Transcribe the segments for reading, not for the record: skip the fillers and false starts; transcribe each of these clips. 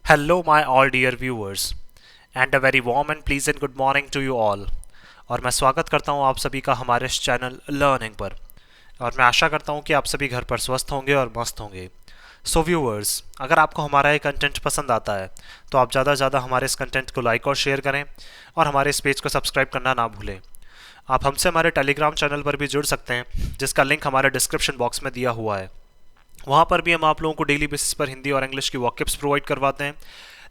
Hello, my all dear viewers, and a very warm and pleasant good morning to you all. और मैं स्वागत करता हूँ आप सभी का हमारे इस चैनल लर्निंग पर। और मैं आशा करता हूँ कि आप सभी घर पर स्वस्थ होंगे और मस्त होंगे। सो व्यूअर्स, अगर आपको हमारा ये कंटेंट पसंद आता है तो आप ज़्यादा से ज़्यादा हमारे इस कंटेंट को लाइक और शेयर करें और हमारे इस पेज को सब्सक्राइब करना ना भूलें। आप हमसे हमारे टेलीग्राम चैनल पर भी जुड़ सकते हैं, जिसका लिंक हमारे डिस्क्रिप्शन बॉक्स में दिया हुआ है। वहाँ पर भी हम आप लोगों को डेली बेसिस पर हिंदी और इंग्लिश की वॉकअप्स प्रोवाइड करवाते हैं,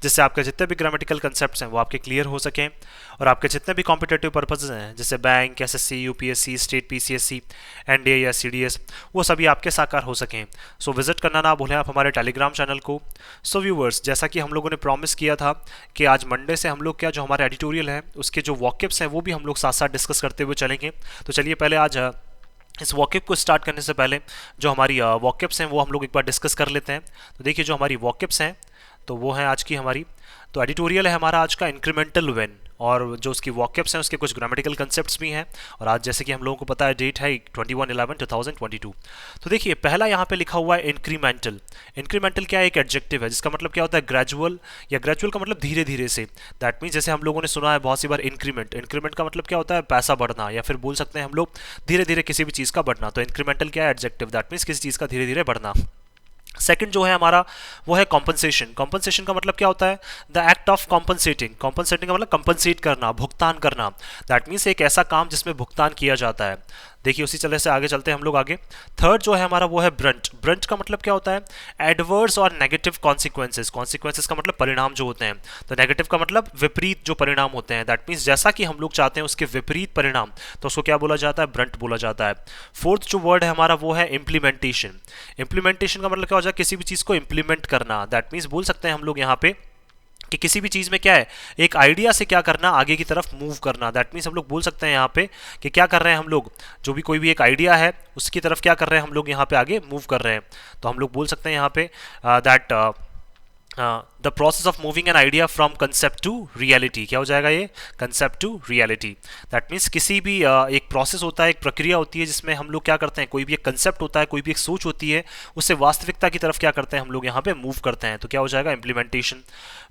जिससे आपके जितने भी ग्रामेटिकल कंसेप्ट्स हैं वो आपके क्लियर हो सकें और आपके जितने भी कॉम्पिटेटिव पर्पसेस हैं जैसे bank, SSC, UPSC, state PCSC, NDA या सीडीएस, वो सभी आपके साकार हो सकें। सो विजिट करना ना भूलें आप हमारे टेलीग्राम चैनल को। सो व्यूवर्स, जैसा कि हम लोगों ने प्रॉमिस किया था कि आज मंडे से हम लोग क्या जो हमारे एडिटोरियल है उसके जो वॉकअप्स हैं वो भी हम लोग साथ साथ डिस्कस करते हुए चलेंगे। तो चलिए पहले आज इस वॉकअप को स्टार्ट करने से पहले जो हमारी वॉकअप्स हैं वो हम लोग एक बार डिस्कस कर लेते हैं। तो देखिए, जो हमारी वॉकअप्स हैं तो वो है आज की हमारी, तो एडिटोरियल है हमारा आज का इंक्रीमेंटल व्हेन, और जो उसकी वॉकअप्स हैं उसके कुछ ग्रामेटिकल कंसेप्ट्स भी हैं। और आज जैसे कि हम लोगों को पता है डेट है 21/11/2022। तो देखिए, पहला यहाँ पे लिखा हुआ है इंक्रीमेंटल। इंक्रीमेंटल क्या है? एक एडजेक्टिव है जिसका मतलब क्या होता है? ग्रेजुअल, या ग्रेजुअल का मतलब धीरे धीरे से। दैट मीन्स जैसे हम लोगों ने सुना है बहुत सी बार इंक्रीमेंट, इंक्रीमेंट का मतलब क्या होता है? पैसा बढ़ना, या फिर बोल सकते हैं हम लोग धीरे धीरे किसी भी चीज़ का बढ़ना। तो इंक्रीमेंटल क्या है? एडजेक्टिव। दैट मीन्स किसी चीज़ का धीरे धीरे बढ़ना। सेकंड जो है हमारा वो है कॉम्पनसेशन। कॉम्पनसेशन का मतलब क्या होता है? The act of compensating. Compensating का मतलब कंपनसेट करना, भुगतान करना। दैट मीन्स एक ऐसा काम जिसमें भुगतान किया जाता है। देखिए, उसी तरह से आगे चलते हैं हम लोग आगे। थर्ड जो है हमारा वो है ब्रंट। ब्रंट का मतलब क्या होता है? एडवर्स और नेगेटिव कॉन्सिक्वेंसेस। कॉन्सिक्वेंसेस का मतलब परिणाम जो होते हैं, तो नेगेटिव का मतलब विपरीत जो परिणाम होते हैं। दैट मीन्स जैसा कि हम लोग चाहते हैं उसके विपरीत परिणाम, तो उसको क्या बोला जाता है? ब्रंट बोला जाता है। फोर्थ जो वर्ड है हमारा वो है इम्प्लीमेंटेशन। इम्प्लीमेंटेशन का मतलब क्या हो जाए? किसी भी चीज़ को इम्प्लीमेंट करना। दैट मीन्स बोल सकते हैं हम लोग यहाँ पे कि किसी भी चीज़ में क्या है, एक आइडिया से क्या करना, आगे की तरफ मूव करना। दैट मीन्स हम लोग बोल सकते हैं यहाँ पे कि क्या कर रहे हैं हम लोग, जो भी कोई भी एक आइडिया है उसकी तरफ क्या कर रहे हैं हम लोग, यहाँ पे आगे मूव कर रहे हैं। तो हम लोग बोल सकते हैं यहाँ पे that the process of moving an idea from concept to reality. क्या हो जाएगा ये? Concept to reality. That means किसी भी एक प्रोसेस होता है, एक प्रक्रिया होती है जिसमें हम लोग क्या करते हैं, कोई भी एक कंसेप्ट होता है, कोई भी एक सोच होती है, उससे वास्तविकता की तरफ क्या करते हैं हम लोग, यहाँ पे मूव करते हैं। तो क्या हो जाएगा? इम्प्लीमेंटेशन।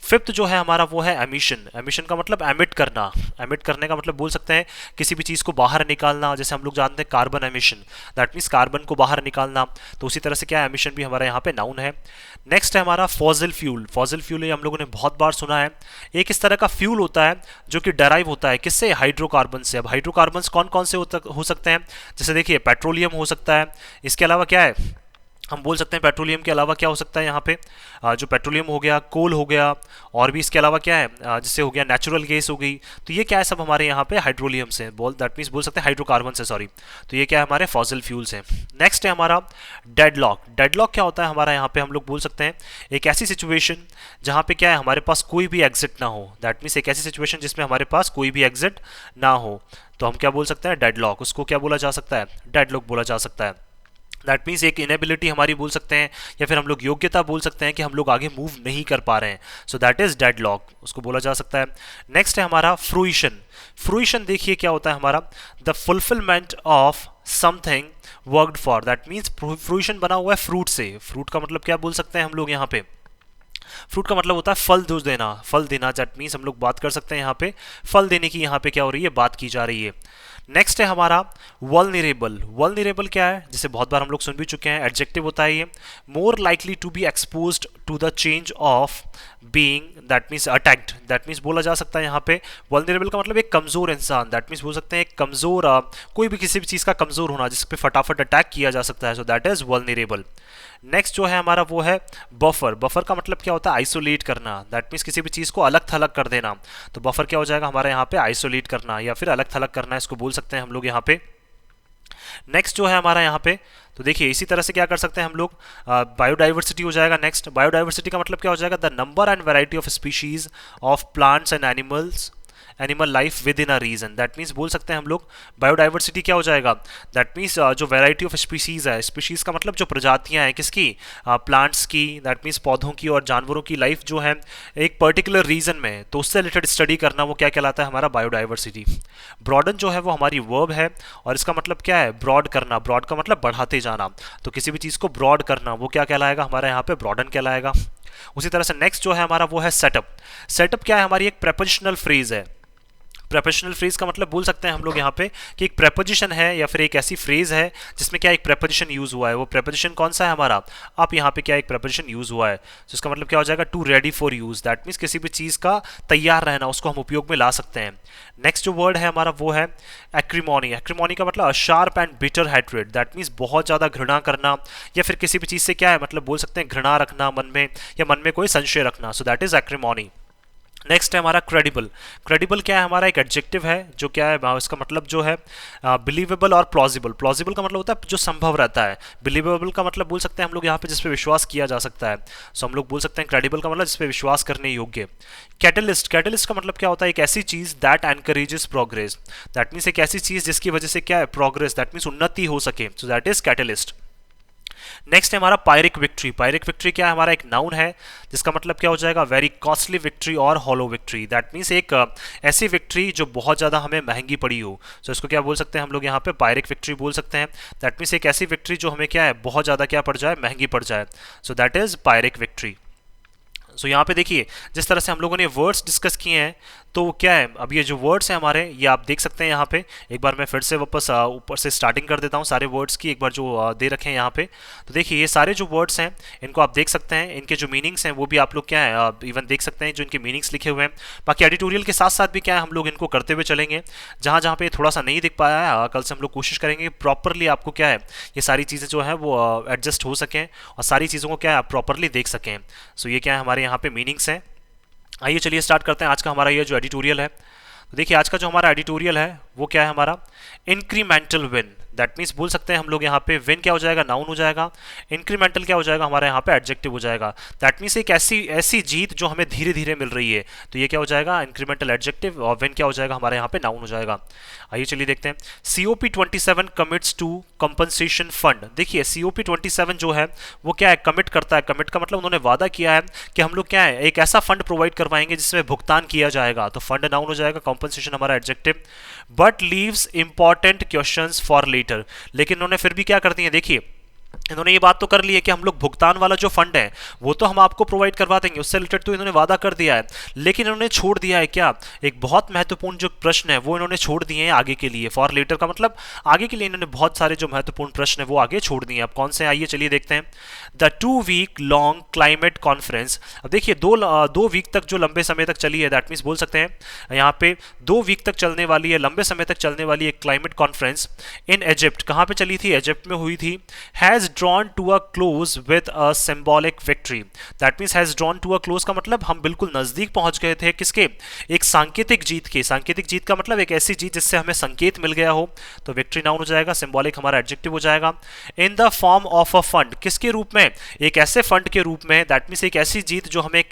फिफ्थ जो है हमारा वो है एमिशन। एमिशन का मतलब एमिट करना। एमिट करने का मतलब बोल सकते हैं किसी भी चीज़ को बाहर निकालना। जैसे हम लोग जानते हैं carbon emission, that means carbon को बाहर निकालना। तो उसी तरह से क्या एमिशन भी हमारा यहाँ पे नाउन है। नेक्स्ट है हमारा फॉसिल फ्यूल। फॉसिल फ्यूल ये हम लोगों ने बहुत बार सुना है। एक इस तरह का फ्यूल होता है जो कि डराइव होता है किससे? हाइड्रोकार्बन से। अब हाइड्रोकार्बन कौन कौन से हो सकते हैं? जैसे देखिए, पेट्रोलियम हो सकता है। इसके अलावा क्या है, हम बोल सकते हैं पेट्रोलियम के अलावा क्या हो सकता है यहाँ पे, जो पेट्रोलियम हो गया, कोल हो गया, और भी इसके अलावा क्या है, जिससे हो गया नेचुरल गैस हो गई। तो ये क्या है? सब हमारे यहाँ पे हाइड्रोलियम से बोल, दैट मीन्स बोल सकते हैं हाइड्रोकार्बन से, सॉरी। तो ये क्या है? हमारे फॉसिल फ्यूल्स हैं। नेक्स्ट है हमारा डेडलॉक। डेडलॉक क्या होता है हमारा यहाँ पे? हम लोग बोल सकते हैं एक ऐसी सिचुएशन जहाँ पे क्या है, हमारे पास कोई भी एग्जिट ना हो। दैट मीन्स एक ऐसी सिचुएशन जिसमें हमारे पास कोई भी एग्जिट ना हो, तो हम क्या बोल सकते हैं? डेडलॉक। उसको क्या बोला जा सकता है? डेडलॉक बोला जा सकता है। दैट मीन्स एक इनेबिलिटी हमारी बोल सकते हैं, या फिर हम लोग योग्यता बोल सकते हैं कि हम लोग आगे मूव नहीं कर पा रहे हैं। सो दैट इज डेडलॉक, उसको बोला जा सकता है। नेक्स्ट है हमारा फ्रूइशन। फ्रूइशन देखिए क्या होता है हमारा? The fulfilment of something worked for. That means fruition बना हुआ है फ्रूट से। फ्रूट का मतलब क्या बोल सकते हैं हम लोग यहाँ पे? फ्रूट का मतलब होता है फल दो देना, फल देना। दैट मीन्स हम लोग बात कर सकते हैं यहाँ पे फल देने की, यहाँ पे क्या हो रही है, बात की जा रही है। नेक्स्ट है हमारा वल्नरेबल। वल्नरेबल क्या है? जिसे बहुत बार हम लोग सुन भी चुके हैं, एडजेक्टिव होता है ये। More likely to be exposed to the change of being, that means attacked. That means बोला जा सकता है यहाँ पे वल्नरेबल का मतलब एक कमजोर इंसान। दैट मीन्स बोल सकते हैं एक कमजोर, कोई भी किसी भी चीज़ का कमजोर होना जिस पे फटाफट अटैक किया जा सकता है। सो दैट इज वल्नरेबल। नेक्स्ट जो है हमारा वो है बफर। बफर का मतलब क्या होता है? आइसोलेट करना। दैट मीन्स किसी भी चीज़ को अलग थलग कर देना। तो बफर क्या हो जाएगा हमारे यहाँ पे? आइसोलेट करना या फिर अलग थलग करना, इसको बोल सकते हैं हम लोग यहाँ पे। नेक्स्ट जो है हमारा यहाँ पे, तो देखिए इसी तरह से क्या कर सकते हैं हम लोग, बायोडाइवर्सिटी हो जाएगा। नेक्स्ट, बायोडाइवर्सिटी का मतलब क्या हो जाएगा? The number and variety of species of plants and animals animal life within a region. That means बोल सकते हैं हम लोग बायोडाइवर्सिटी क्या हो जाएगा, दैट मीन्स जो वेराइटी ऑफ स्पीशीज है, स्पीशीज का मतलब जो प्रजातियां हैं किसकी, प्लांट्स की, दैट मीन्स पौधों की और जानवरों की लाइफ जो है एक पर्टिकुलर रीजन में, तो उससे रिलेटेड स्टडी करना वो क्या कहलाता है, हमारा बायोडाइवर्सिटी। ब्रॉडन जो है वो हमारी वर्ब है और इसका मतलब क्या है, ब्रॉड करना। ब्रॉड का मतलब बढ़ाते जाना, तो किसी भी चीज़ को ब्रॉड करना वो क्या कहलाएगा, हमारे यहाँ पे ब्रॉडन कहलाएगा। उसी तरह से नेक्स्ट जो है हमारा वो है सेटअप। सेटअप क्या है, हमारी एक प्रेपोजिशनल फ्रेज है। प्रेपोजिशनल फ्रेज का मतलब बोल सकते हैं हम लोग यहाँ पे कि एक प्रेपोजिशन है या फिर एक ऐसी फ्रेज है जिसमें क्या एक प्रेपोजिशन यूज हुआ है। वो प्रेपोजिशन कौन सा है हमारा, आप यहाँ पे क्या एक प्रेपोजिशन यूज हुआ है, तो इसका मतलब क्या हो जाएगा, to ready for use. That means किसी भी चीज़ का तैयार रहना, उसको हम उपयोग में ला सकते हैं। नेक्स्ट जो वर्ड है हमारा वो है एक्रीमोनी। एक्रीमोनी का मतलब sharp and bitter hatred. That means बहुत ज़्यादा घृणा करना या फिर किसी भी चीज़ से क्या है, मतलब बोल सकते हैं घृणा रखना मन में, या मन में कोई संशय रखना। So that is acrimony. Next है हमारा क्रेडिबल। क्रेडिबल क्या है, हमारा एक एडजेक्टिव है जो क्या है, इसका मतलब जो है बिलीवेबल और प्लॉजिबल। प्लॉजिबल का मतलब होता है जो संभव रहता है, बिलीवेबल का मतलब बोल सकते हैं हम लोग यहाँ पे जिस पे विश्वास किया जा सकता है। सो हम लोग बोल सकते हैं क्रेडिबल का मतलब जिस पे विश्वास करने योग्य। कैटलिस्ट, कैटलिस्ट का मतलब क्या होता है, एक ऐसी चीज that encourages progress. That means एक ऐसी चीज जिसकी वजह से क्या है, प्रोग्रेस, दैट मीन्स उन्नति हो सके। सो दैट इज कैटलिस्ट। नेक्स्ट है हमारा पायरिक विक्ट्री। पायरिक विक्ट्री क्या है, हमारा एक नाउन है जिसका मतलब क्या हो जाएगा, वेरी कॉस्टली विक्ट्री और हॉलो विक्ट्री। दैट मीन्स एक ऐसी विक्ट्री जो बहुत ज़्यादा हमें महंगी पड़ी हो। सो इसको क्या बोल सकते हैं हम लोग यहाँ पे, पायरिक विक्ट्री बोल सकते हैं। दैट मीन्स एक ऐसी विक्ट्री जो हमें क्या है, बहुत ज़्यादा क्या पड़ जाए, महंगी पड़ जाए। So that is pyrrhic victory. So यहाँ पे देखिए जिस तरह से हम लोगों ने वर्ड्स डिस्कस किए हैं, तो क्या है, अब ये जो वर्ड्स हैं हमारे, ये आप देख सकते हैं यहाँ पे। एक बार मैं फिर से वापस ऊपर से स्टार्टिंग कर देता हूँ सारे वर्ड्स की, एक बार जो दे रखे हैं यहाँ पे। तो देखिए ये सारे जो वर्ड्स हैं इनको आप देख सकते हैं, इनके जो मीनिंग्स हैं वो भी आप लोग क्या है इवन देख सकते हैं, जो इनके मीनिंग्स लिखे हुए हैं। बाकी एडिटोरियल के साथ साथ भी क्या है, हम लोग इनको करते हुए चलेंगे। जहाँ जहाँ पे थोड़ा सा नहीं दिख पाया है, कल से हम लोग कोशिश करेंगे प्रॉपरली आपको क्या है, ये सारी चीज़ें जो है वो एडजस्ट हो सकें और सारी चीज़ों को क्या है आप प्रॉपरली देख सकें। सो ये क्या है, हमारे यहाँ पे मीनिंग्स हैं। आइए चलिए स्टार्ट करते हैं आज का हमारा ये जो एडिटोरियल है। तो देखिए आज का जो हमारा एडिटोरियल है वो क्या है, हमारा इंक्रीमेंटल विन। दैट मीन्स बोल सकते हैं हम लोग यहाँ पे विन क्या हो जाएगा, नाउन हो जाएगा। इंक्रीमेंटल क्या हो जाएगा, हमारे यहाँ पे एडजेक्टिव हो जाएगा। दैट मीन्स एक ऐसी जीत जो हमें धीरे धीरे मिल रही है, तो ये क्या हो जाएगा, इंक्रीमेंटल एडजेक्टिव, और विन क्या हो जाएगा, हमारे यहाँ पे नाउन हो जाएगा। आइए चलिए देखते हैं। COP27 commits to compensation fund. देखिए COP27 जो है वो क्या है, कमिट करता है। कमिट का मतलब उन्होंने वादा किया है कि हम लोग क्या है, एक ऐसा फंड प्रोवाइड करवाएंगे जिसमें भुगतान किया जाएगा। तो फंड नाउन हो जाएगा, कंपनसेशन हमारा adjective. But leaves important questions for later. लेकिन उन्होंने फिर भी क्या कर दिए, देखिए इन्होंने ये बात तो कर ली है कि हम लोग भुगतान वाला जो फंड है वो तो हम आपको प्रोवाइड करवा देंगे, उससे रिलेटेड तो इन्होंने वादा कर दिया है। लेकिन इन्होंने छोड़ दिया है क्या, एक बहुत महत्वपूर्ण जो प्रश्न है वो इन्होंने छोड़ दिए हैं आगे के लिए। फॉर लेटर का मतलब आगे के लिए इन्होंने बहुत सारे जो महत्वपूर्ण प्रश्न है वो आगे छोड़ दिए हैं। अब कौन से, आइए चलिए देखते हैं। The 2 week long climate conference. अब देखिए दो वीक तक जो लंबे समय तक चली है, दैट मीन्स बोल सकते हैं यहाँ पे 2 वीक तक चलने वाली है, लंबे समय तक चलने वाली एक क्लाइमेट कॉन्फ्रेंस इन इजिप्ट। कहाँ पे चली थी, इजिप्ट में हुई थी। Has drawn to a close with a symbolic victory. That means has drawn to a close का मतलब हम बिल्कुल नजदीक पहुंच गए थे किसके, एक सांकेतिक जीत के। सांकेतिक जीत का मतलब एक ऐसी जीत जिससे हमें संकेत मिल गया हो, तो विक्ट्री नाउन हो जाएगा, सिंबॉलिक हमारा एडजेक्टिव हो जाएगा। In the form of a fund, किसके रूप में, एक ऐसे फंड के रूप में। दैट मीन्स एक ऐसी जीत जो हमें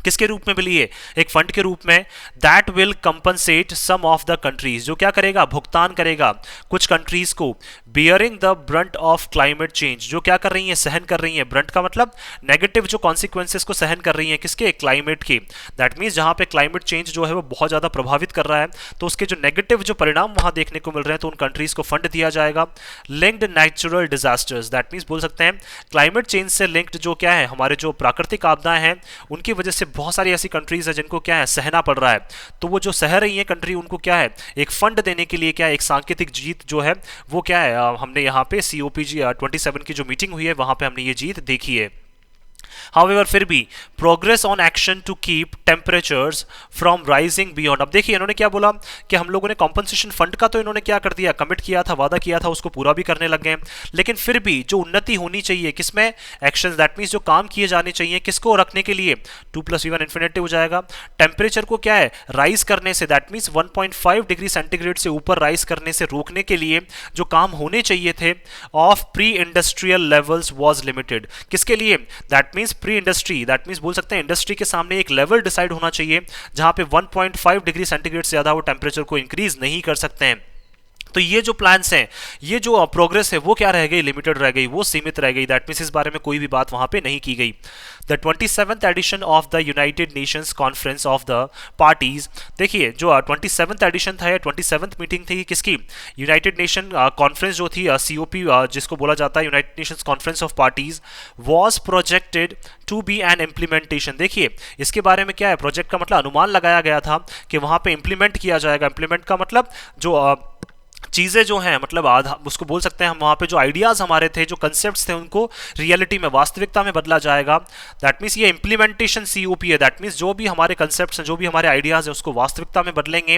किसके रूप में मिली है, एक फंड के रूप में। That will compensate some of the countries, जो क्या करेगा, भुगतान करेगा कुछ कंट्रीज को। Bearing the brunt of climate change, जो क्या कर रही है, सहन कर रही है। ब्रंट का मतलब नेगेटिव जो कॉन्सिक्वेंसेस को सहन कर रही है, किसके, क्लाइमेट के। दैट मीन्स जहां पे क्लाइमेट चेंज जो है वो बहुत ज्यादा प्रभावित कर रहा है, तो उसके जो नेगेटिव जो परिणाम वहां देखने को मिल रहे हैं, तो उन कंट्रीज को फंड दिया जाएगा। Linked natural disasters, that means बोल सकते हैं क्लाइमेट चेंज से लिंक्ड जो क्या है, हमारे जो प्राकृतिक आपदाएं हैं उनकी वजह से बहुत सारी ऐसी कंट्रीज है जिनको क्या है, सहना पड़ रहा है। तो वो जो सह रही है कंट्री, उनको क्या है, एक फंड देने के लिए क्या है, एक सांकेतिक जीत जो है वो क्या है, हमने यहाँ पे COP27 की जो मीटिंग हुई है वहां पे हमने ये जीत देखी है। However, फिर भी progress on action to keep temperatures from rising beyond. अब देखिए इन्होंने क्या बोला कि हम लोगों ने कॉम्पनसेशन फंड का तो इन्होंने क्या कर दिया, कमिट किया था, वादा किया था, उसको पूरा भी करने लग गए। लेकिन फिर भी जो उन्नति होनी चाहिए किसमें, एक्शन, दैट मीन्स जो काम किए जाने चाहिए किसको रखने के लिए, 2 + V1 इन्फिनेटिव हो जाएगा। टेम्परेचर को क्या है, राइज करने से, दैट मीन्स 1.5 डिग्री सेंटीग्रेड से ऊपर राइज करने से रोकने के लिए जो काम होने चाहिए थे of pre industrial levels was limited. किसके लिए, that means pre industry, that means बोल सकते हैं इंडस्ट्री के सामने एक लेवल डिसाइड होना चाहिए जहां पे 1.5 डिग्री सेंटीग्रेड से ज़्यादा वो टेम्परेचर को इंक्रीज नहीं कर सकते हैं। तो ये जो प्लान्स हैं, ये जो प्रोग्रेस है वो क्या रह गई, लिमिटेड रह गई, वो सीमित रह गई। दैट मीन्स इस बारे में कोई भी बात वहां पे नहीं की गई। The 27th edition of the United Nations conference of the parties, देखिए जो 27th एडिशन था या 27th मीटिंग थी किसकी, यूनाइटेड नेशन कॉन्फ्रेंस जो थी COP जिसको बोला जाता है United Nations conference of parties, was projected to be an implementation. देखिए इसके बारे में क्या है, प्रोजेक्ट का मतलब अनुमान लगाया गया था कि वहां पे इंप्लीमेंट किया जाएगा। इंप्लीमेंट का मतलब जो चीज़ें जो हैं, मतलब आधा उसको बोल सकते हैं हम, वहाँ पे जो आइडियाज़ हमारे थे, जो कंसेप्ट्स थे, उनको रियलिटी में, वास्तविकता में बदला जाएगा। दैट मीन्स ये इंप्लीमेंटेशन COP है। दैट मीन्स जो भी हमारे कंसेप्ट्स हैं, जो भी हमारे आइडियाज़ हैं, उसको वास्तविकता में बदलेंगे।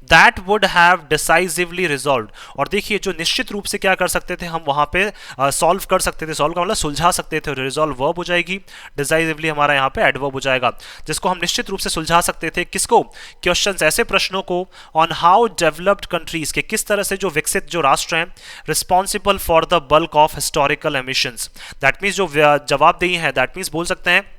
That would have decisively resolve, और देखिए जो निश्चित रूप से क्या कर सकते थे हम वहाँ पे सॉल्व कर सकते थे। सॉल्व का मतलब सुलझा सकते थे। रिजॉल्व वर्ब हो जाएगी, डिसाइसिवली हमारा यहाँ पे एडवर्ब हो जाएगा, जिसको हम निश्चित रूप से सुलझा सकते थे। किसको, क्वेश्चंस, ऐसे प्रश्नों को, ऑन हाउ डेवलप्ड कंट्रीज, के किस तरह से जो विकसित जो राष्ट्र हैं, responsible for the bulk of historical emissions, that means जो जवाबदेही है, दैट मीन्स बोल सकते हैं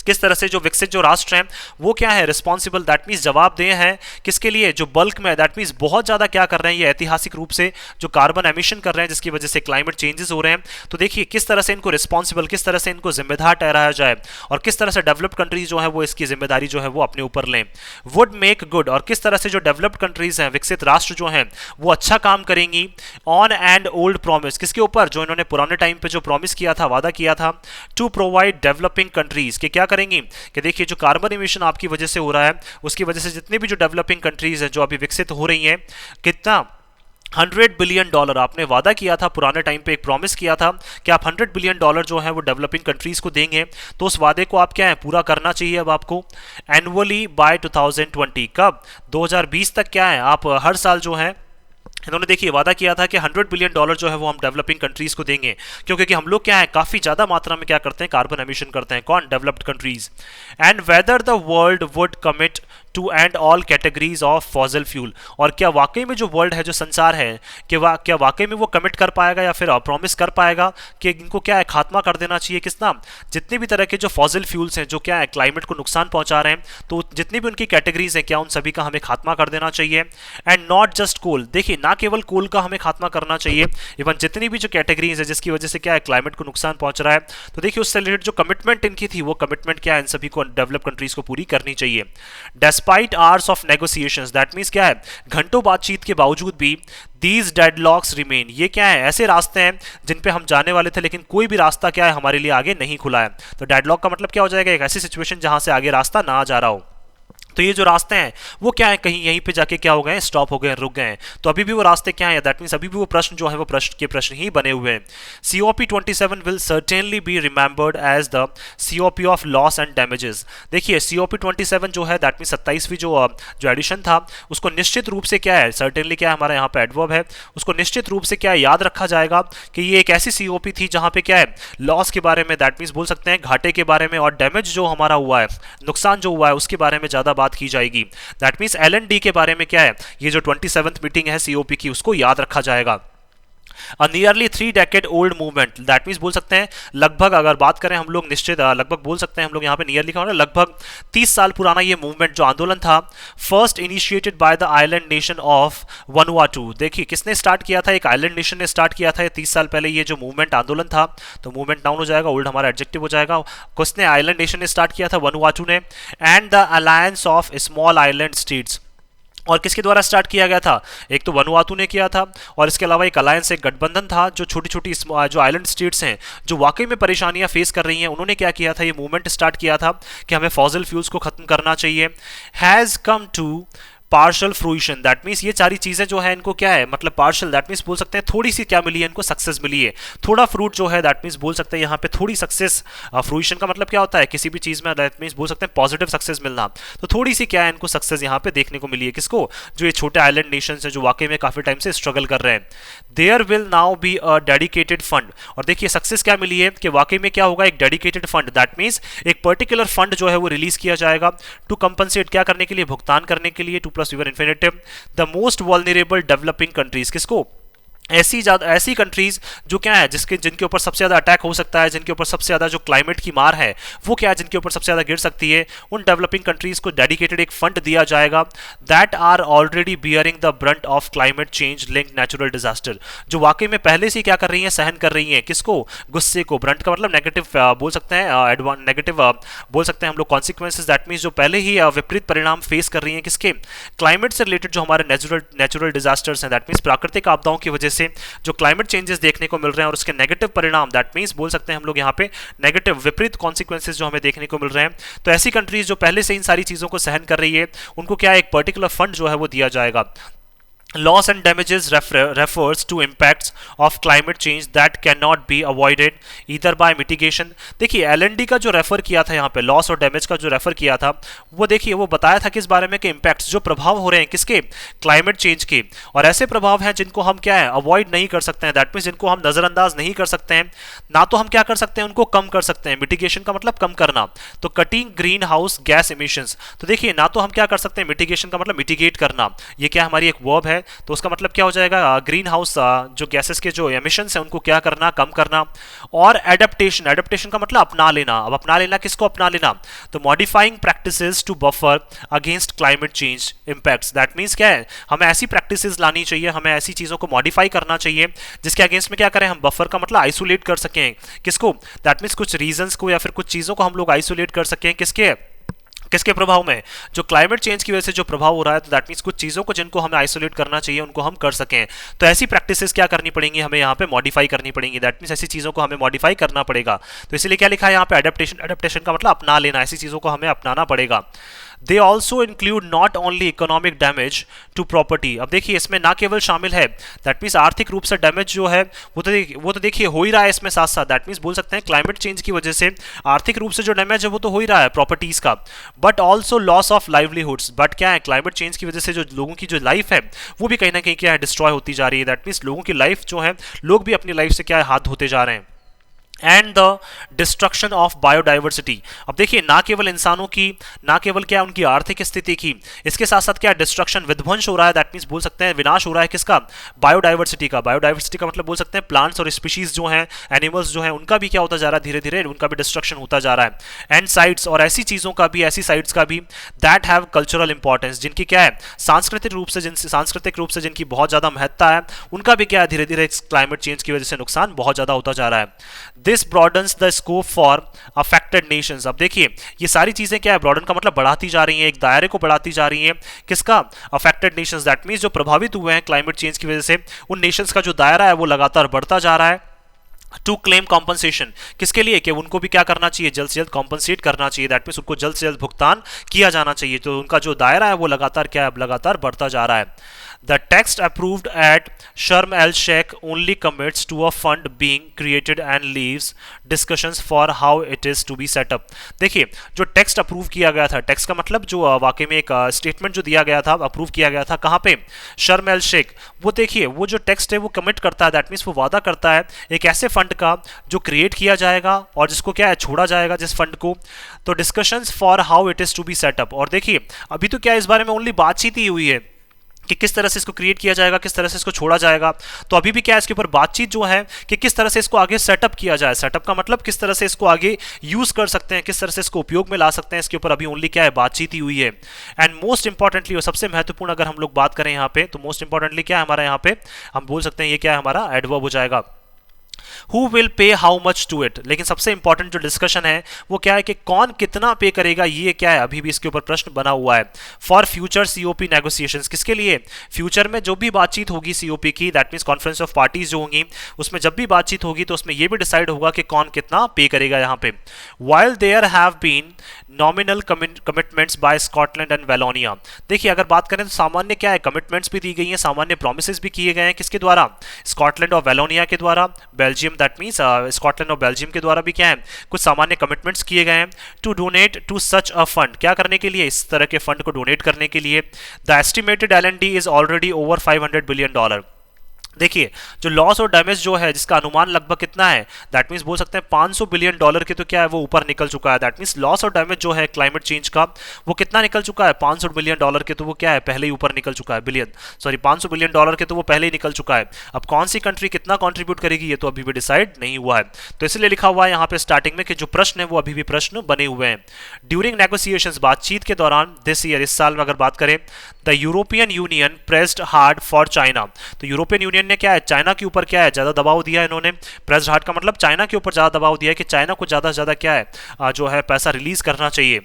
किस तरह से जो विकसित जो राष्ट्र हैं वो क्या है, रिस्पॉन्सिबल, दैट मीन्स जवाबदेह हैं किसके लिए, जो बल्क में, दैट मीन्स बहुत ज्यादा क्या कर रहे हैं, ये ऐतिहासिक रूप से जो कार्बन एमिशन कर रहे हैं, जिसकी वजह से क्लाइमेट चेंजेस हो रहे हैं। तो देखिए किस तरह से इनको रिस्पॉन्सिबल, किस तरह से इनको जिम्मेदार ठहराया जाए, और किस तरह से डेवलप्ड कंट्रीज जो है वो इसकी जिम्मेदारी जो है वो अपने ऊपर लें। वुड मेक गुड, और किस तरह से जो डेवलप्ड कंट्रीज हैं, विकसित राष्ट्र जो हैं, वो अच्छा काम करेंगी ऑन एंड ओल्ड प्रॉमिस, किसके ऊपर, जो इन्होंने पुराने टाइम पे जो प्रॉमिस किया था, वादा किया था, टू प्रोवाइड डेवलपिंग कंट्रीज, के क्या करेंगी कि देखिए जो कार्बन इमिशन आपकी वजह से हो रहा है, उसकी वजह से जितनी भी जो डेवलपिंग कंट्रीज हैं, जो अभी विकसित हो रही हैं, कितना $100 बिलियन आपने वादा किया था, पुराने टाइम पे एक प्रॉमिस किया था कि आप $100 बिलियन जो है वो डेवलपिंग कंट्रीज को देंगे। तो उस वादे को आप क्या है, पूरा करना चाहिए अब आपको एनुअली बाय 2020, कब, 2020 तक क्या है, आप हर साल जो है, इन्होंने देखिए वादा किया था कि $100 बिलियन जो है वो हम डेवलपिंग कंट्रीज को देंगे, क्योंकि हम लोग क्या है, काफी ज्यादा मात्रा में क्या करते हैं, कार्बन एमिशन करते हैं, कौन, developed countries. And whether the world would commit to and all categories of fossil fuel, और क्या वाकई में जो वर्ल्ड है, जो संसार है, कि क्या वाकई में वो कमिट कर पाएगा या फिर प्रॉमिस कर पाएगा कि इनको क्या है, खात्मा कर देना चाहिए, किसना, जितनी भी तरह के जो फॉसिल फ्यूल्स हैं, जो क्या है क्लाइमेट को नुकसान पहुंचा रहे हैं, तो जितनी भी उनकी कैटेगरीज हैं, क्या उन सभी का हमें खात्मा कर देना चाहिए। एंड नॉट जस्ट कोल, देखिए ना केवल कोल का हमें खात्मा करना चाहिए, इवन जितनी भी जो कैटेगरीज है जिसकी वजह से क्या है क्लाइमेट को नुकसान पहुंच रहा है, तो देखिए उससे रिलेटेड जो कमिटमेंट इनकी थी, वो कमिटमेंट क्या है, इन सभी को डेवलप कंट्रीज को पूरी करनी चाहिए। Despite hours of negotiations, that means क्या है, घंटों बातचीत के बावजूद भी, These deadlocks remain, ये क्या है, ऐसे रास्ते हैं जिन पे हम जाने वाले थे, लेकिन कोई भी रास्ता क्या है हमारे लिए आगे नहीं खुला है। तो डेडलॉक का मतलब क्या हो जाएगा, एक ऐसी सिचुएशन जहां से आगे रास्ता ना जा रहा हो। तो ये जो रास्ते हैं वो क्या है, कहीं यहीं पे जाके क्या हो गए, स्टॉप हो गए, रुक गए हैं। तो अभी भी वो रास्ते क्या है, दैट मींस अभी भी वो प्रश्न जो है वो प्रश्न के प्रश्न ही बने हुए हैं। COP27 will certainly be remembered as the COP of loss and damages. देखिए COP27 जो है, दैट मींस 27वीं जो एडिशन था, उसको निश्चित रूप से क्या है, सर्टेनली क्या है, हमारा यहाँ पे एडवर्ब है, उसको निश्चित रूप से क्या है, याद रखा जाएगा कि ये एक ऐसी COP थी जहाँ पे क्या है, लॉस के बारे में, दैट मींस बोल सकते हैं घाटे के बारे में, और डैमेज जो हमारा हुआ है, नुकसान जो हुआ है, उसके बारे में ज्यादा की जाएगी। दैट मींस L&D के बारे में क्या है, ये जो 27th मीटिंग है COP की, उसको याद रखा जाएगा। A nearly 3 decade old movement, that means बोल सकते हैं लगभग, अगर बात करें हम लोग निश्चित लगभग बोल सकते हैं हम लोग यहाँ पे नियरली का लगभग 30 साल पुराना ये मूवमेंट जो आंदोलन था, first initiated by the island nation of Vanuatu. देखिए किसने स्टार्ट किया था, एक आइलैंड नेशन ने स्टार्ट किया था 30 साल पहले ये जो मूवमेंट आंदोलन था। तो मूवमेंट नाउन हो जाएगा, ओल्ड हमारा एडजेक्टिव हो जाएगा। किसने, आइलैंड नेशन ने स्टार्ट किया था, वनुआटू ने। And the alliance of small island states, और किसके द्वारा स्टार्ट किया गया था, एक तो वनुआतू ने किया था, और इसके अलावा एक अलायंस, एक गठबंधन था जो छोटी छोटी जो आइलैंड स्टेट्स हैं जो वाकई में परेशानियां फेस कर रही हैं, उन्होंने क्या किया था, ये मूवमेंट स्टार्ट किया था कि हमें फॉसिल फ्यूल्स को खत्म करना चाहिए। Has come to partial fruition, that means ये सारी चीजें जो है इनको क्या है, मतलब पार्शल, दैट मीन्स बोल सकते हैं थोड़ी सी क्या मिली है इनको, सक्सेस मिली है, थोड़ा फ्रूट जो है, दैट मीन्स बोल सकते हैं यहाँ पे थोड़ी सक्सेस। फ्रूइशन का मतलब क्या होता है, किसी भी चीज में, दैट मीन्स बोल सकते हैं पॉजिटिव सक्सेस मिलना। तो थोड़ी सी क्या है इनको सक्सेस यहाँ पे देखने को मिली है, किसको, जो ये छोटे आइलैंड नेशंस हैं जो वाकई में काफी टाइम से स्ट्रगल कर रहे हैं। There will now be a dedicated fund, और देखिए सक्सेस क्या मिली है कि वाकई में क्या होगा, एक डेडिकेटेड फंड, दैट मीन्स एक पर्टिकुलर फंड जो है वो रिलीज किया जाएगा टू कंपनसेट, क्या करने के लिए, भुगतान करने के लिए, to plus your infinitive, the most vulnerable developing countries, किसको, ऐसी कंट्रीज जो क्या है जिनके ऊपर सबसे ज्यादा अटैक हो सकता है, जिनके ऊपर सबसे ज्यादा जो क्लाइमेट की मार है वो क्या है, जिनके ऊपर सबसे ज्यादा गिर सकती है, उन डेवलपिंग कंट्रीज को डेडिकेटेड एक फंड दिया जाएगा that are already bearing the brunt of climate change linked natural disaster, जो वाकई में पहले से क्या कर रही हैं, सहन कर रही हैं किसको, गुस्से को। ब्रंट का मतलब नेगेटिव बोल सकते हैं, नेगेटिव बोल सकते हैं हम लोग कॉन्सिक्वेंसेज, दैट मीन्स जो पहले ही विपरीत परिणाम फेस कर रही हैं किसके, क्लाइमेट से रिलेटेड जो हमारे नेचुरल डिजास्टर्स हैं, दैट मीन्स प्राकृतिक आपदाओं की वजह से जो क्लाइमेट चेंजेस देखने को मिल रहे हैं और उसके नेगेटिव परिणाम, दैट मींस बोल सकते हैं हम लोग यहाँ पे नेगेटिव विपरीत कॉन्सिक्वेंसेस जो हमें देखने को मिल रहे हैं। तो ऐसी कंट्रीज जो पहले से इन सारी चीजों को सहन कर रही है उनको क्या एक पर्टिकुलर फंड जो है वो दिया जाएगा। Loss and damages refers to impacts of climate change that cannot be avoided either by mitigation। देखिए एलएनडी का जो रेफर किया था यहाँ पे, लॉस और डैमेज का जो रेफर किया था वो देखिए वो बताया था किस बारे में कि इम्पैक्ट्स जो प्रभाव हो रहे हैं किसके, क्लाइमेट चेंज के, और ऐसे प्रभाव हैं जिनको हम क्या है अवॉइड नहीं कर सकते हैं, दैट मीन्स जिनको हम नजरअंदाज नहीं कर सकते हैं, ना तो हम क्या कर सकते हैं उनको कम कर सकते हैं। मिटिगेशन का मतलब कम करना, तो cutting green house gas emissions, तो देखिए ना तो हम क्या कर सकते हैं, मिटिगेशन का मतलब मिटिगेट करना, ये क्या हमारी एक वर्ब है, तो उसका मतलब क्या हो जाएगा, ग्रीन हाउस जो गैसेस के जो एमिशंस हैं उनको क्या करना, कम करना। और एडेप्टेशन, एडेप्टेशन का मतलब अपना लेना, अब अपना लेना किसको अपना लेना, तो modifying practices to buffer against climate change impacts, that means क्या है हमें ऐसी प्रैक्टिसेस लानी चाहिए, हमें ऐसी चीजों को मॉडिफाई करना चाहिए जिसके अगेंस्ट में क्या करें हम, बफर का मतलब आइसोलेट कर सकें किसको, दैट मींस कुछ रीजंस को या फिर कुछ चीजों को हम लोग आइसोलेट कर सकें किसके, किसके प्रभाव में, जो क्लाइमेट चेंज की वजह से जो प्रभाव हो रहा है, तो दैट मींस कुछ चीजों को जिनको हमें आइसोलेट करना चाहिए उनको हम कर सकें। तो ऐसी प्रैक्टिसेस क्या करनी पड़ेंगी, हमें यहाँ पे मॉडिफाई करनी पड़ेंगी, दैट मींस ऐसी चीजों को हमें मॉडिफाई करना पड़ेगा। तो इसीलिए क्या लिखा है यहाँ पे एडेप्टेशन, एडेप्टेशन का मतलब अपना लेना, ऐसी चीजों को हमें अपनाना पड़ेगा। They also include not only economic damage to property, अब देखिए इसमें ना केवल शामिल है दैट मीन्स आर्थिक रूप से डैमेज जो है वो तो देखिए हो ही रहा है इसमें साथ साथ, दैट मीन्स बोल सकते हैं क्लाइमेट चेंज की वजह से आर्थिक रूप से जो डैमेज है वो तो हो ही रहा है प्रॉपर्टीज का, but also loss of livelihoods, but क्या है क्लाइमेट चेंज की वजह से जो लोगों की जो लाइफ है वो भी कहीं ना कहीं क्या है डिस्ट्रॉय होती जा रही है, दैट मीन्स लोगों की लाइफ जो है, लोग भी अपनी लाइफ से क्या है हाथ धोते जा रहे हैं। And the destruction of biodiversity, अब देखिए ना केवल इंसानों की, ना केवल क्या उनकी आर्थिक स्थिति की, इसके साथ साथ क्या डिस्ट्रक्शन, विध्वंस हो रहा है, दैट मींस बोल सकते हैं विनाश हो रहा है किसका, बायोडाइवर्सिटी का। बायोडाइवर्सिटी का मतलब बोल सकते हैं प्लांट्स और स्पीशीज जो हैं, एनिमल्स जो हैं, उनका भी क्या होता जा रहा है, धीरे धीरे उनका भी डिस्ट्रक्शन होता जा रहा है। एंड साइट्स, और ऐसी चीजों का भी, ऐसी साइट्स का भी दैट हैव कल्चरल इंपॉर्टेंस, जिनकी क्या है सांस्कृतिक रूप से जिनकी बहुत ज्यादा महत्ता है, उनका भी क्या है धीरे धीरे क्लाइमेट चेंज की वजह से नुकसान बहुत ज्यादा होता जा रहा है। This broadens the scope for affected Nations, अब देखिए ये सारी चीजें क्या है, ब्रॉडन का मतलब बढ़ाती जा रही हैं, एक दायरे को बढ़ाती जा रही हैं किसका, अफेक्टेड नेशंस, दैट मींस जो प्रभावित हुए हैं क्लाइमेट चेंज की वजह से उन नेशंस का जो दायरा है वो लगातार बढ़ता जा रहा है। टू क्लेम कॉम्पनसेशन, किसके लिए कि उनको भी क्या करना चाहिए, जल्द से जल्द कॉम्पनसेट करना चाहिए, दैट मींस उनको जल्द से जल्द भुगतान किया जाना चाहिए, तो उनका जो दायरा है वो लगातार क्या है, अब लगातार बढ़ता जा रहा है। The text approved at Sharm el-Sheikh only commits to a fund being created and leaves discussions for how it is to be set up। देखिए जो टेक्स्ट अप्रूव किया गया था, टेक्स्ट का मतलब जो वाकई में एक स्टेटमेंट जो दिया गया था, अप्रूव किया गया था कहाँ पे, शर्म एल शेख, वो देखिए वो जो टेक्स्ट है वो कमिट करता है, दैट मीन्स वो वादा करता है एक ऐसे फंड का जो क्रिएट किया जाएगा और जिसको क्या है छोड़ा जाएगा जिस फंड को, तो discussions for how it is to be set up. और देखिए अभी तो क्या इस बारे में ओनली बातचीत ही हुई है कि किस तरह से इसको क्रिएट किया जाएगा, किस तरह से इसको छोड़ा जाएगा, तो अभी भी क्या है इसके ऊपर बातचीत जो है कि किस तरह से इसको आगे सेटअप किया जाए, सेटअप का मतलब किस तरह से इसको आगे यूज कर सकते हैं, किस तरह से इसको उपयोग में ला सकते हैं, इसके ऊपर अभी ओनली क्या है बातचीत ही हुई है। एंड मोस्ट इंपॉर्टेंटली और सबसे महत्वपूर्ण अगर हम लोग बात करें यहाँ पे, तो मोस्ट इंपॉर्टेंटली क्या है हमारा यहाँ पे, हम बोल सकते हैं ये क्या है हमारा एडवर्ब हो जाएगा, Who will pay how much to it। लेकिन सबसे इंपॉर्टेंट जो डिस्कशन है वो क्या है कि कौन कितना पे करेगा, ये क्या है अभी भी इसके ऊपर प्रश्न बना हुआ है। फॉर फ्यूचर सीओपी नेगोशिएशंस, किसके लिए, फ्यूचर में जो भी बातचीत होगी सीओपी की, that means conference of parties जो होंगी, उसमें जब भी बातचीत होगी तो उसमें ये भी डिसाइड होगा कि कौन कितना पे करेगा यहाँ पे। While there have been nominal commitments by Scotland and Wallonia, देखिए अगर बात करें तो सामान्य क्या है कमिटमेंट्स भी दी गई हैं, सामान्य प्रोमिसेस भी किए गए हैं, किसके द्वारा, स्कॉटलैंड और वेलोनिया के द्वारा, बेल्जियम दैट मींस स्कॉटलैंड और बेल्जियम के द्वारा भी क्या है कुछ सामान्य कमिटमेंट्स किए गए हैं। To donate to such a fund, क्या करने के लिए, इस तरह के फंड को डोनेट करने के लिए। The estimated LND is already over $500 billion, देखिए जो लॉस और डैमेज जो है जिसका अनुमान लगभग कितना है, दैट मीन्स बोल सकते हैं 500 बिलियन डॉलर के तो क्या है वो ऊपर निकल चुका है। दैट मीन्स लॉस और डैमेज जो है क्लाइमेट चेंज का वो कितना निकल चुका है, 500 बिलियन डॉलर के तो वो क्या है पहले ही ऊपर निकल चुका है, बिलियन सॉरी 500 बिलियन डॉलर के तो वो पहले ही निकल चुका है। अब कौन सी कंट्री कितना कंट्रीब्यूट करेगी ये तो अभी भी डिसाइड नहीं हुआ है। तो इसलिए लिखा हुआ है यहाँ पे स्टार्टिंग में कि जो प्रश्न है वो अभी भी प्रश्न बने हुए हैं। ड्यूरिंग नेगोशिएशंस बातचीत के दौरान दिस ईयर इस साल में अगर बात करें, the European union pressed hard for China. तो यूरोपियन यूनियन ने क्या है चाइना के ऊपर क्या है ज्यादा दबाव दिया है इन्होंने। प्रेस्ड हार्ड का मतलब चाइना के ऊपर ज्यादा दबाव दिया है कि चाइना को ज्यादा से ज्यादा क्या है जो है पैसा रिलीज करना चाहिए।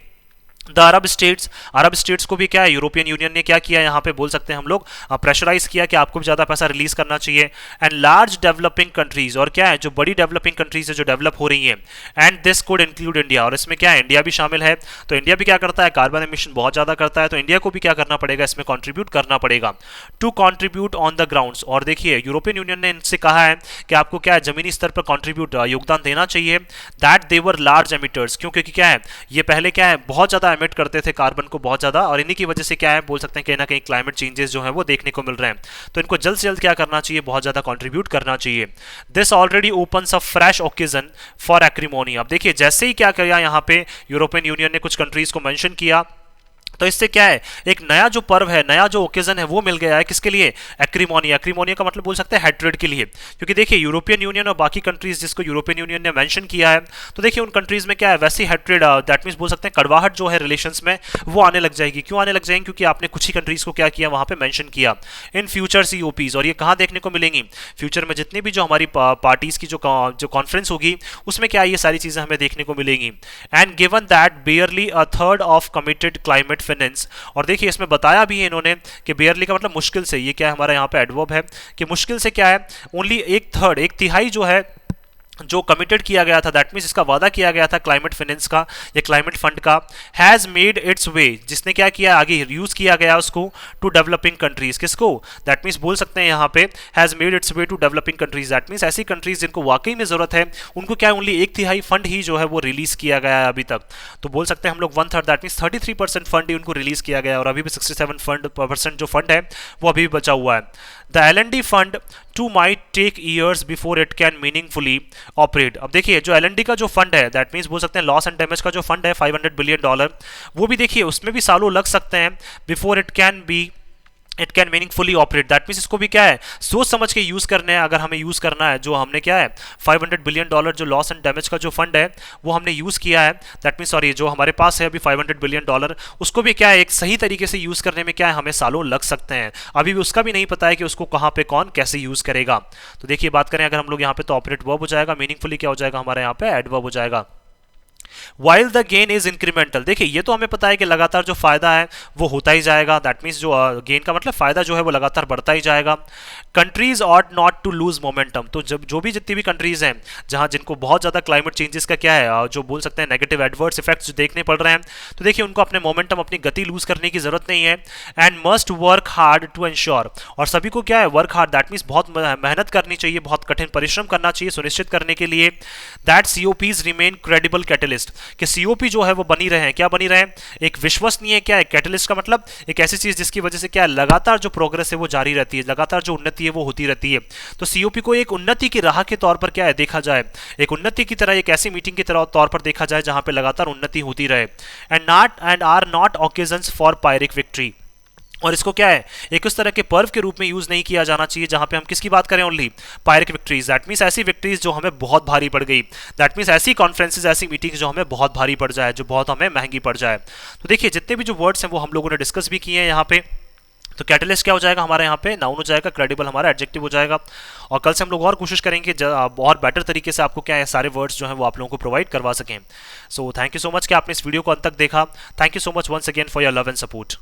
द अरब स्टेट्स को भी क्या है यूरोपियन यूनियन ने क्या किया यहाँ पे बोल सकते हैं हम लोग प्रेशराइज किया कि आपको भी ज्यादा पैसा रिलीज करना चाहिए। एंड लार्ज डेवलपिंग कंट्रीज, और क्या है जो बड़ी डेवलपिंग कंट्रीज है जो डेवलप हो रही हैं, and this could include India, और इसमें क्या है इंडिया भी शामिल है। तो इंडिया भी क्या करता है कार्बन एमिशन बहुत ज्यादा करता है, तो इंडिया को भी क्या करना पड़ेगा इसमें कॉन्ट्रीब्यूट करना पड़ेगा to contribute on the grounds. और देखिए यूरोपियन यूनियन ने इनसे कहा है कि आपको क्या है जमीनी स्तर पर कॉन्ट्रीब्यूट योगदान देना चाहिए। That they were large emitters, क्योंकि क्या है ये पहले क्या है बहुत ज्यादा एमिट करते थे कार्बन को बहुत ज्यादा, और इन्हीं की वजह से क्या है बोल सकते हैं कहीं ना कहीं क्लाइमेट चेंजेस जो है वो देखने को मिल रहे हैं। तो इनको जल्द से जल्द क्या करना चाहिए बहुत ज्यादा कंट्रीब्यूट करना चाहिए। This already opens a fresh occasion for acrimony. अब देखिए जैसे ही क्या किया यहाँ पे यूरोपियन यूनियन ने कुछ कंट्रीज को मेंशन किया, तो इससे क्या है एक नया जो पर्व है नया जो ओकेजन है वो मिल गया है किसके लिए, एक्रीमोनिया। एक्रीमोनिया का मतलब बोल सकते हैं हेट्रेड के लिए, क्योंकि देखिए यूरोपियन यूनियन और बाकी कंट्रीज जिसको यूरोपियन यूनियन ने मेंशन किया है, तो देखिए उन कंट्रीज में क्या है वैसी हेट्रेड दैट मींस बोल सकते हैं कड़वाहट जो है रिलेशंस में वो आने लग जाएगी। क्यों आने लग जाएंगी, क्योंकि आपने कुछ ही कंट्रीज को क्या किया वहां पे मेंशन किया इन फ्यूचर सीओपीज। और ये कहां देखने को मिलेंगी, फ्यूचर में जितनी भी जो हमारी पार्टीज की जो कॉन्फ्रेंस होगी उसमें क्या ये सारी चीजें हमें देखने को मिलेंगी। And given that बेयरली a third of committed climate finance, और देखिए इसमें बताया भी है इन्होंने कि बेयरली का मतलब मुश्किल से, ये क्या है हमारा यहाँ पे एडवर्ब है कि मुश्किल से क्या है ओनली एक थर्ड एक तिहाई जो है जो कमिटेड किया गया था, दैट मींस इसका वादा किया गया था क्लाइमेट फाइनेंस का या क्लाइमेट फंड का, हैज मेड इट्स वे, जिसने क्या किया आगे यूज किया गया उसको टू डेवलपिंग कंट्रीज। किसको, दैट मींस बोल सकते हैं यहाँ पे has made its way to developing countries, that means ऐसी कंट्रीज जिनको वाकई में जरूरत है उनको क्या ओनली एक तिहाई फंड ही जो है वो रिलीज किया गया है अभी तक। तो बोल सकते हैं हम लोग 1/3 दैट मींस 33% फंड ही उनको रिलीज किया गया है, और अभी भी 67% जो फंड है वो अभी भी बचा हुआ है। The L fund to might take years before it can meaningfully operate. अब देखिए जो एल का जो फंड है दैट मींस बोल सकते हैं लॉस एंड डैमेज का जो फंड है $500 बिलियन, वो भी देखिए उसमें भी सालों लग सकते हैं before it can meaningfully operate. That means इसको भी क्या है सोच समझ के यूज करने हैं, अगर हमें यूज करना है जो हमने क्या है $500 बिलियन जो लॉस एंड डैमेज का जो फंड है वो हमने यूज किया है, दैट मींस सॉरी जो हमारे पास है अभी $500 बिलियन, उसको भी क्या है एक सही तरीके से यूज करने में क्या है हमें सालों लग सकते हैं। अभी भी उसका भी नहीं पता है कि उसको कहाँ पे कौन कैसे यूज करेगा। तो देखिए बात करें अगर हम लोग यहाँ पे तो ऑपरेट वर्ब हो जाएगा, मीनिंगफुली क्या हो जाएगा हमारे यहाँ पे एडवर्ब हो जाएगा। While the gain is incremental, देखिए ये तो हमें पता है कि लगातार जो फायदा है वो होता ही जाएगा, दैट मींस जो गेन का मतलब फायदा जो है वो लगातार बढ़ता ही जाएगा। Countries ought not to lose momentum, तो जब जो भी जितनी भी कंट्रीज हैं जहां जिनको बहुत ज्यादा क्लाइमेट चेंजेस का क्या है जो बोल सकते हैं नेगेटिव एडवर्स इफेक्ट्स जो देखने पड़ रहे हैं, तो देखिए उनको अपने मोमेंटम अपनी गति लूज करने की जरूरत नहीं है। And must work hard to ensure, और सभी को क्या है वर्क हार्ड दैट मींस बहुत मेहनत करनी चाहिए, बहुत कठिन परिश्रम करना चाहिए सुनिश्चित करने के लिए दैट सीओपीज रिमेन क्रेडिबल कैटलिस्ट, कि सीओपी जो है वो बनी रहे हैं, क्या बनी रहे हैं एक विश्वसनीय क्या है कैटलिस्ट का मतलब एक ऐसी चीज जिसकी वजह से क्या है लगातार जो प्रोग्रेस है वो जारी रहती है, लगातार जो उन्नति है वो होती रहती है। तो सीओपी को एक उन्नति की राह के तौर पर क्या है देखा जाए, एक उन्नति की तरह एक ऐसी मीटिंग की तरह तौर पर देखा जाए जहां पे लगातार उन्नति होती रहे। And are not occasions for pyrrhic victory, और इसको क्या है एक उस तरह के पर्व के रूप में यूज नहीं किया जाना चाहिए जहां पे हम किसकी बात करें ओनली पायरिक विक्ट्रीज, दैट मींस ऐसी विक्ट्रीज जो हमें बहुत भारी पड़ गई, दैट मींस ऐसी कॉन्फ्रेंसेज ऐसी मीटिंग्स जो हमें बहुत भारी पड़ जाए, जो बहुत हमें महंगी पड़ जाए। तो देखिए जितने भी जो वर्ड्स हैं वो हम लोगों ने डिस्कस भी किए हैं यहाँ पे। तो कैटलिस्ट क्या हो जाएगा हमारे यहाँ पे नाउन हो जाएगा, क्रेडिबल हमारा एडजेक्टिव हो जाएगा। और कल से हम लोग और कोशिश करेंगे और बेटर तरीके से आपको क्या है सारे वर्ड्स जो हैं वो आप लोगों को प्रोवाइड करवा सकें। So thank you so much कि आपने इस वीडियो को अंत तक देखा। Thank you so much once again for your love and support.